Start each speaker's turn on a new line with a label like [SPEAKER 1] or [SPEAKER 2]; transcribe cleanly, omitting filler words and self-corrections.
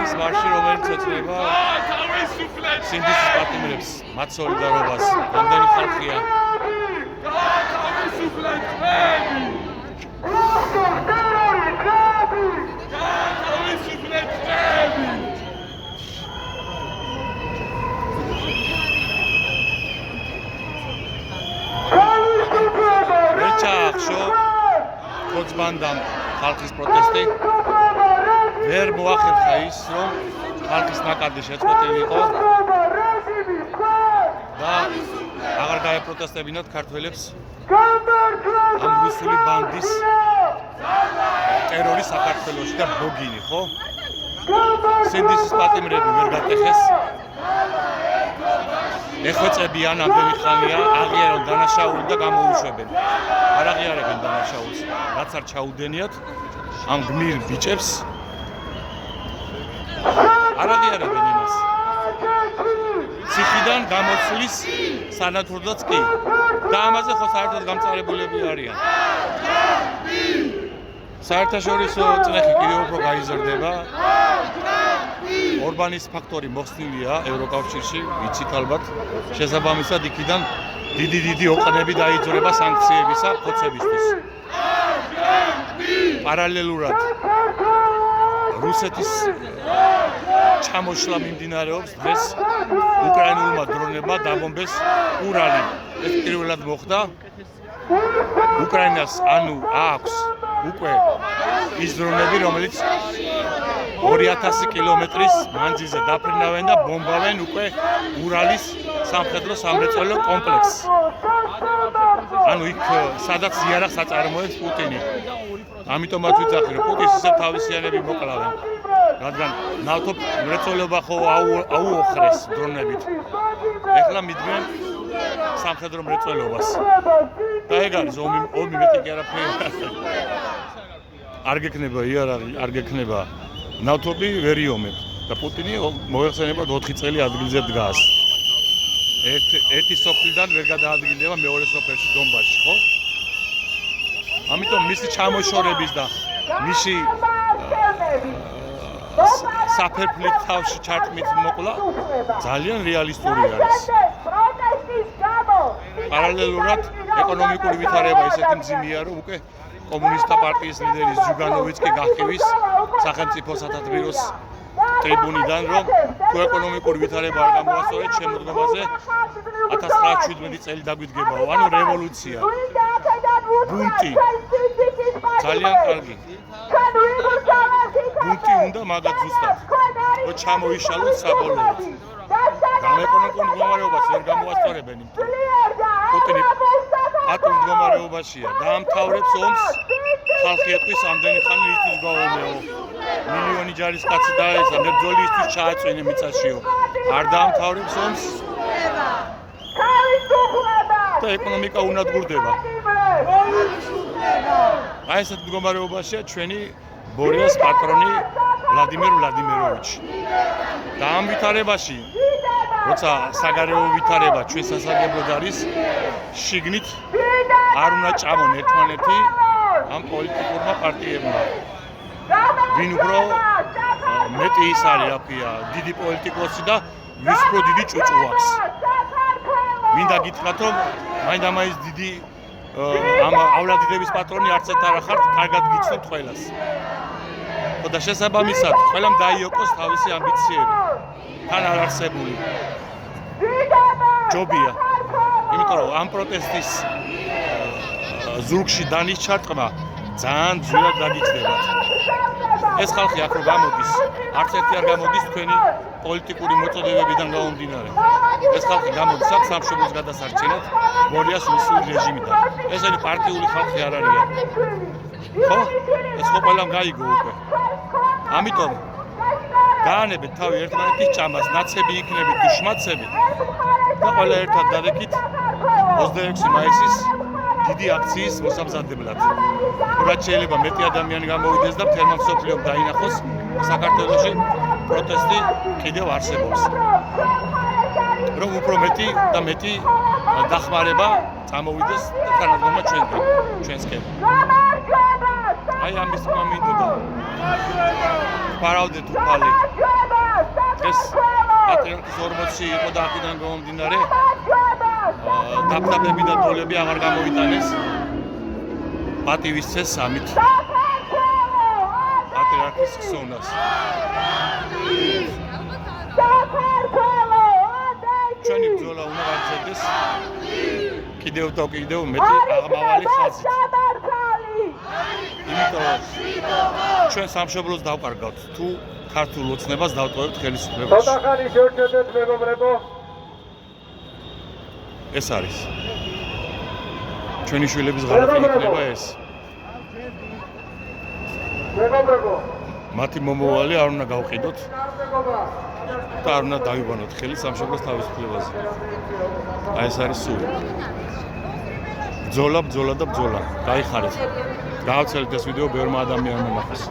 [SPEAKER 1] ის მარში, რომელიც ეწევა სინდისის პატიმრებს, მათ სოლიდარობას, რამდენი ხალხია. ხოცბანდამ ხალხის პროტესტი ვერ მოახერხა ის, რომ ხალხის ნაკადი შეწყვეტილიყო და აღარ გაეპროტესტებინათ ქართველებს ამ რუსული ბანდის ტერორი საქართველოში და ბოგინი, ხო? სინდისის პატიმრები ვერ გატეხეს. ეხვეწებიან ამდენი ხანია, აღიარონ დანაშაული და გამოუშვებენ. არ აღიარებენ დანაშაულს, რაც არ ჩაუდენიათ ამ გმირ ბიჭებს. არ აღიარებენ იმას. ციხიდან გამოსulis სანათურდაც კი. და ამაზე ხო საერთოდ გამწარებულები არიან. საერთაშორისო წრეხი კიდევ უფრო გაიზრდება. ორბანის ფაქტორი მოხსნილია ევროკავშირში, ვიცით ალბათ. შესაბამისად იქიდან დიდი ოყნები დაიძრება სანქციებისა ხოცებისთვის. პარალელურად რუსეთის ჩამოშლა მიმდინარეობს დღეს უკრაინულმა დრონებმა დაბომბეს ურალი. ეს პირველად მოხდა. უკრაინას აქვს უკვე ის დრონები, რომელიც 2000 კილომეტრის მანძილზე დაფრინავენ და ბომბავენ უკვე ურალის სამხედრო სამრეწველო კომპლექსს. ანუ იქ სადაც იარაღს აწარმოებს პუტინი. ამიტომაც ვიცახი, რომ პუტინს ისე თავისიანები მოკლავენ. რადგან ნავთო მრეწველობა ხო აუოხრეს დრონებით. ეხლა მიდგნენ სამხედრო მრეწველობას. და ეგ არის ომი მეტი კი არაფერი. არ გექნება იარაღი, არ გექნება ნავთობი ვერ იომებ და პუტინი მოიხსენებათ 4 წელი ადგილზე დგას. ერთი სოფლიდან ვერ გადაადგილდება მეორე სოფელში დონბასში, ხო? ამიტომ მისი ჩამოშორების და მისი საფერფლით თავში ჩარტყმით მოკლა ძალიან რეალისტური არის. პარალელურად ეკონომიკური ვითარება ისეთი მძიმეა, რომ უკვე კომუნისტთა პარტიის ლიდერი ზუგანოვიცკი გახივის სახელმწიფო სათათბიროს ტრიბუნიდან, რომ თუ ეკონომიკური ვითარება არ გამოასწორეთ შემოდგომაზე 1917 წელი დაგვიდგებაო, ანუ რევოლუცია. ბუნტი. ძალიან კარგი. ბუნტი უნდა მაგათ ზუსტად. რომ ჩამოიშალოთ საბოლოოდ. გამეკონებულ მდგომარეობას ვერ გამოასწორებენ იმ თუ პუტინი ატომ მდგომარეობაშია. დაამთავრებს ომს, ხალხი ეტყვის ამდენი ხანი ისთვის გავომეო. მილიონი ჯარისკაცი დაესა, მებრძოლი ისთვის ჩააწვენე მიწაშიო. არ დაამთავრებს ომს და ეკონომიკა უნადგურდება. აი ესეთ მდგომარეობაშია ჩვენი ბორიას პატრონი ვლადიმერ ვლადიმიროვიჩი. და ამ ვითარებაში, როცა საგარეო ვითარება ჩვენ სასარგებლოდ არის, შიგნით არ უნდა ჭამონ ერთმანეთი ამ პოლიტიკურმა პარტიებმა. ვინ უფრო მეტი ის არის, რაფია, დიდი პოლიტიკოსი და ვის უფრო დიდი ჭუჭუ აქვს. მინდა გითხრათ, რომ მაინდამაინც დიდი ამ ავლადიდების პატრონი არც ერთ არ ხართ, კარგად გიცნობთ ყველას. და შესაბამისად, ყველამ დაიოკოს თავისი ამბიციები. თან არ არსებული. ჯობია. იმიტომ რომ ამ პროტესტის ზურგში დანის ჩარტყმა ძალიან ძვირად დაგიჩნდებათ. ეს ხალხი აქ რო გამოდის, არც ერთი არ გამოდის თქვენი პოლიტიკური მოწოდებებიდან გამომდინარე. ეს ხალხი გამოდის აქ სამშობლოს გადასარჩენად ბორიას რუსული რეჟიმიდან. ესენი პარტიული ხალხი არ არიან. ხო? ეს ხო ყველამ გაიგო უკვე. ამიტომ გაანებეთ თავი ერთმანეთის ჭამას, ნაცები იქნებით თუ შმაცები და ყველა ერთად დადექით 26 მაისის დიდი აქციის მოსამზადებლად. რაც შეიძლება მეტი ადამიანი გამოვიდეს და მთელმა მსოფლიომ დაინახოს, საქართველოში პროტესტი კიდევ არსებობს. რომ უფრო მეტი და მეტი დახმარება წამოვიდეს და თანადგომა ჩვენსკენ. აი ამის თქმა მინდოდა. ვარავდეთ უფალი. დღეს პატრიარქის 40-ში იყო და აქედან გამომდინარე დაფნაბები და დოლები აღარ გამოიტანეს პატივის წესამით პატრიარქის ხსოვნას. ჩვენი ბრძოლა უნდა გაგრძელდეს კიდევ და კიდევ მეტი აღმავალი ხაზით. იმიტომ ჩვენ სამშობლოს დავკარგავთ თუ ქართულ ოცნებას დავტოვებთ ხელისუფლებაში. ეს არის ჩვენი შვილების ღალატი იქნება ეს. მათი მომავალი არ უნდა გავყიდოთ და არ უნდა დავიბანოთ ხელი სამშობლოს თავისუფლებაზე. აი ეს არის სული. ბრძოლა და ბრძოლა. გაიხარეთ. გააცელეთ ეს ვიდეო ბევრმა ადამიანმა ნახოს.